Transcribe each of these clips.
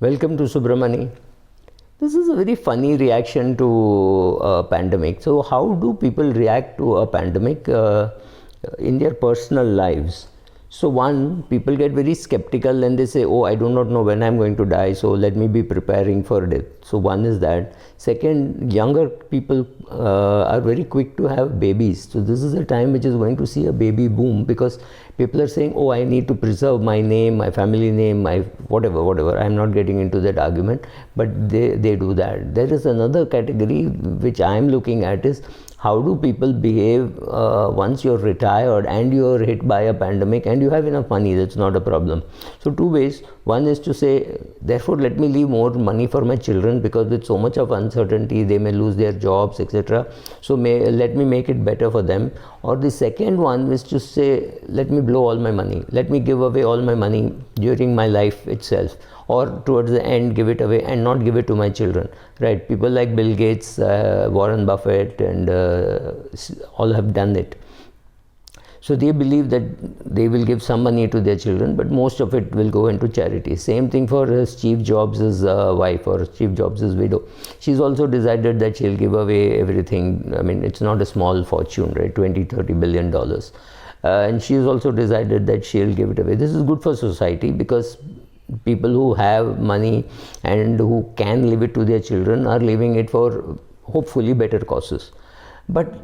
Welcome to Subramani. This is a very funny reaction to a pandemic. So, how do people react to a pandemic in their personal lives? So, one, people get very skeptical and they say, oh, I do not know when I'm going to die, so let me be preparing for death. So, one is that. Second, younger people are very quick to have babies. So, this is a time which is going to see a baby boom because people are saying, oh, I need to preserve my name, my family name, my whatever. I'm not getting into that argument, but they do that. There is another category which I'm looking at is how do people behave once you're retired and you're hit by a pandemic and you have enough money. That's not a problem. So two ways. One is to say, therefore let me leave more money for my children because with so much of uncertainty they may lose their jobs, etc. So let me make it better for them. Or the second one is to say, let me blow all my money, let me give away all my money during my life itself, or towards the end give it away and not give it to my children, right? People like Bill Gates, Warren Buffett, and all have done it. So they believe that they will give some money to their children, but most of it will go into charity. Same thing for Steve Jobs' wife or Steve Jobs' widow. She's also decided that she'll give away everything. I mean, it's not a small fortune, right? $20-30 billion. And she's also decided that she'll give it away. This is good for society because people who have money and who can leave it to their children are leaving it for hopefully better causes. But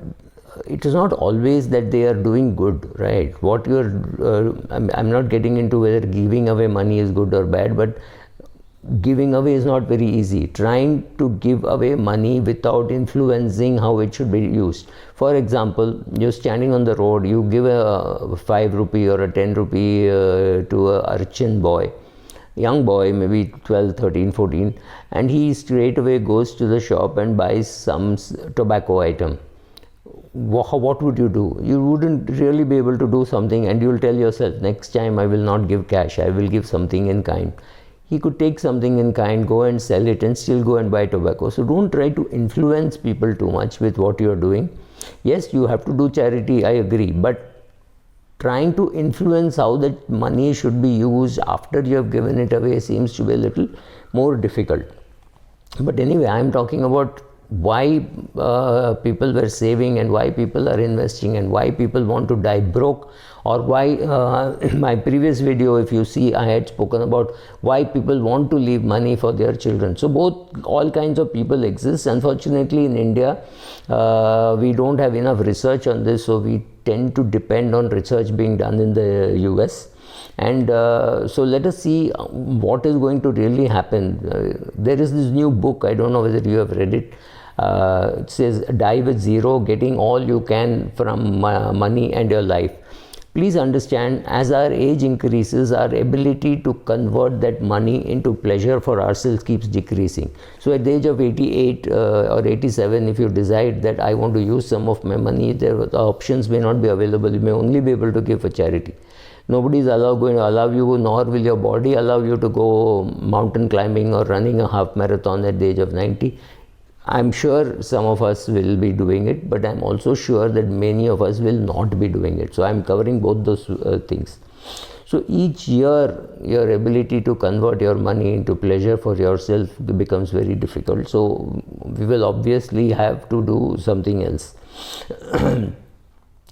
it is not always that they are doing good, right? What you're, I'm not getting into whether giving away money is good or bad, but giving away is not very easy. Trying to give away money without influencing how it should be used. For example, you're standing on the road, you give a 5 rupee or a 10 rupee to a urchin boy, young boy, maybe 12, 13, 14, and he straight away goes to the shop and buys some tobacco item. What would you do? You wouldn't really be able to do something, and you'll tell yourself, next time I will not give cash, I will give something in kind. He could take something in kind, go and sell it, and still go and buy tobacco. So don't try to influence people too much with what you're doing. Yes, you have to do charity, I agree, but trying to influence how that money should be used after you have given it away seems to be a little more difficult. But anyway, I'm talking about why people were saving and why people are investing and why people want to die broke, or why in my previous video, if you see, I had spoken about why people want to leave money for their children. So all kinds of people exist. Unfortunately, in India, we don't have enough research on this, so we tend to depend on research being done in the US. And so let us see what is going to really happen. There is this new book, I don't know whether you have read it. It says Die with Zero, Getting All You Can from Money and Your Life. Please understand, as our age increases, our ability to convert that money into pleasure for ourselves keeps decreasing. So at the age of 88 or 87, if you decide that I want to use some of my money, the options may not be available. You may only be able to give for charity. Nobody is going to allow you, nor will your body allow you to go mountain climbing or running a half marathon at the age of 90. I'm sure some of us will be doing it, but I'm also sure that many of us will not be doing it. So I'm covering both those things. So each year, your ability to convert your money into pleasure for yourself becomes very difficult. So we will obviously have to do something else.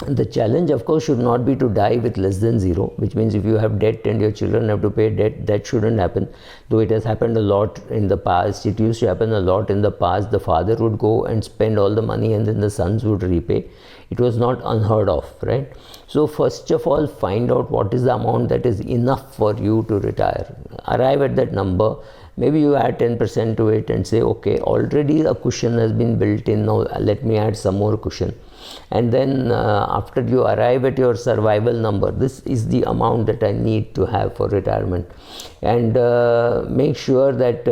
The challenge, of course, should not be to die with less than zero, which means if you have debt and your children have to pay debt, that shouldn't happen. Though it has happened a lot in the past. It used to happen a lot in the past. The father would go and spend all the money and then the sons would repay. It was not unheard of, right? So first of all, find out what is the amount that is enough for you to retire. Arrive at that number. Maybe you add 10% to it and say, okay, already a cushion has been built in, now let me add some more cushion. And then after you arrive at your survival number, this is the amount that I need to have for retirement. And make sure that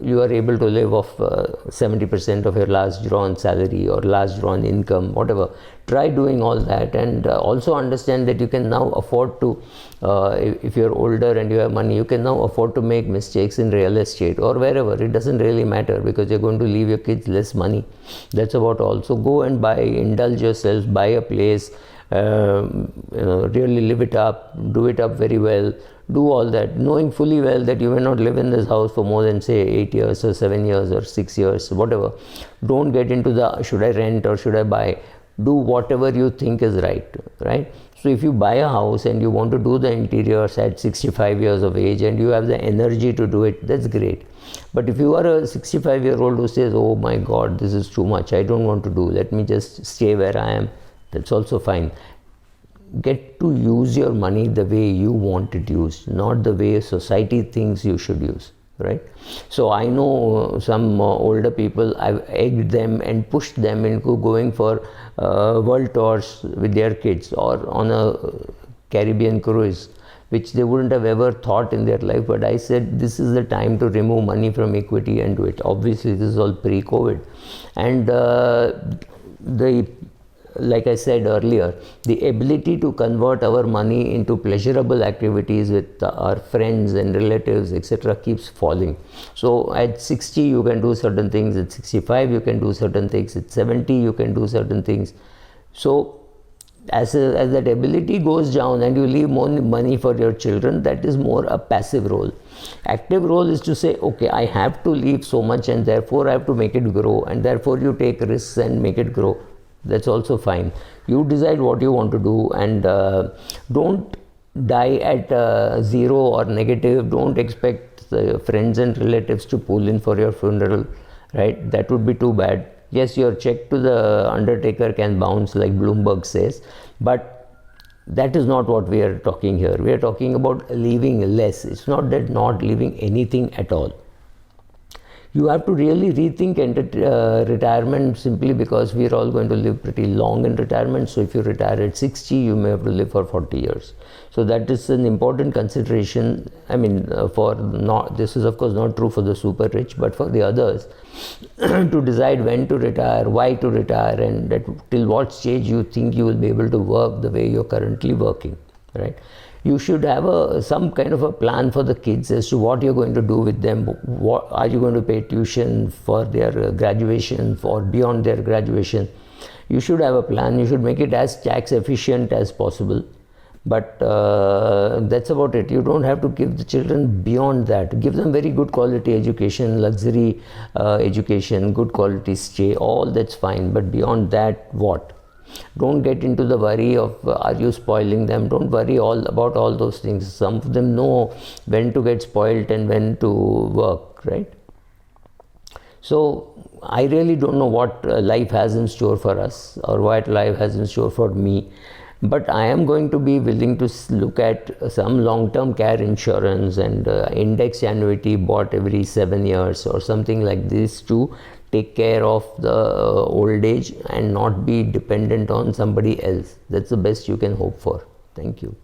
you are able to live off 70% of your last drawn salary or last drawn income, whatever. Try doing all that, and also understand that you can now afford to, if you're older and you have money, you can now afford to make mistakes in real estate or wherever. It doesn't really matter because you're going to leave your kids less money. That's about all. So go and indulge yourself, buy a place, really live it up, do it up very well. do all that, knowing fully well that you may not live in this house for more than say 8 years or 7 years or 6 years, whatever. Don't get into the should I rent or should I buy. Do whatever you think is right? So if you buy a house and you want to do the interiors at 65 years of age and you have the energy to do it, that's great. But if you are a 65-year-old who says, oh my God, this is too much, I don't want to do, let me just stay where I am, that's also fine. Get to use your money the way you want it used, not the way society thinks you should use, right? So I know some older people, I've egged them and pushed them into going for world tours with their kids or on a Caribbean cruise, which they wouldn't have ever thought in their life. But I said, this is the time to remove money from equity and do it. Obviously, this is all pre-COVID. And like I said earlier, the ability to convert our money into pleasurable activities with our friends and relatives, etc., keeps falling. So at 60 you can do certain things, at 65 you can do certain things, at 70 you can do certain things. So as that ability goes down and you leave more money for your children, that is more a passive role. Active role is to say, okay, I have to leave so much and therefore I have to make it grow, and therefore you take risks and make it grow. That's also fine. You decide what you want to do, and don't die at 0 or negative. Don't expect friends and relatives to pull in for your funeral, right? That would be too bad. Yes, your check to the undertaker can bounce, like Bloomberg says, but that is not what we are talking here. We are talking about leaving less. It's not that not leaving anything at all. You have to really rethink retirement, simply because we are all going to live pretty long in retirement. So if you retire at 60, you may have to live for 40 years. So that is an important consideration. I mean, this is of course not true for the super rich, but for the others, to decide when to retire, why to retire, and till what stage you think you will be able to work the way you're currently working, right? You should have some kind of a plan for the kids as to what you're going to do with them. What are you going to pay tuition for their graduation, for beyond their graduation? You should have a plan. You should make it as tax efficient as possible. But that's about it. You don't have to give the children beyond that. Give them very good quality education, luxury education, good quality stay, all that's fine. But beyond that, what? Don't get into the worry of are you spoiling them. Don't worry about all those things. Some of them know when to get spoiled and when to work, right? So I really don't know what life has in store for us, or what life has in store for me. But I am going to be willing to look at some long-term care insurance and index annuity bought every 7 years or something like this to take care of the old age and not be dependent on somebody else. That's the best you can hope for. Thank you.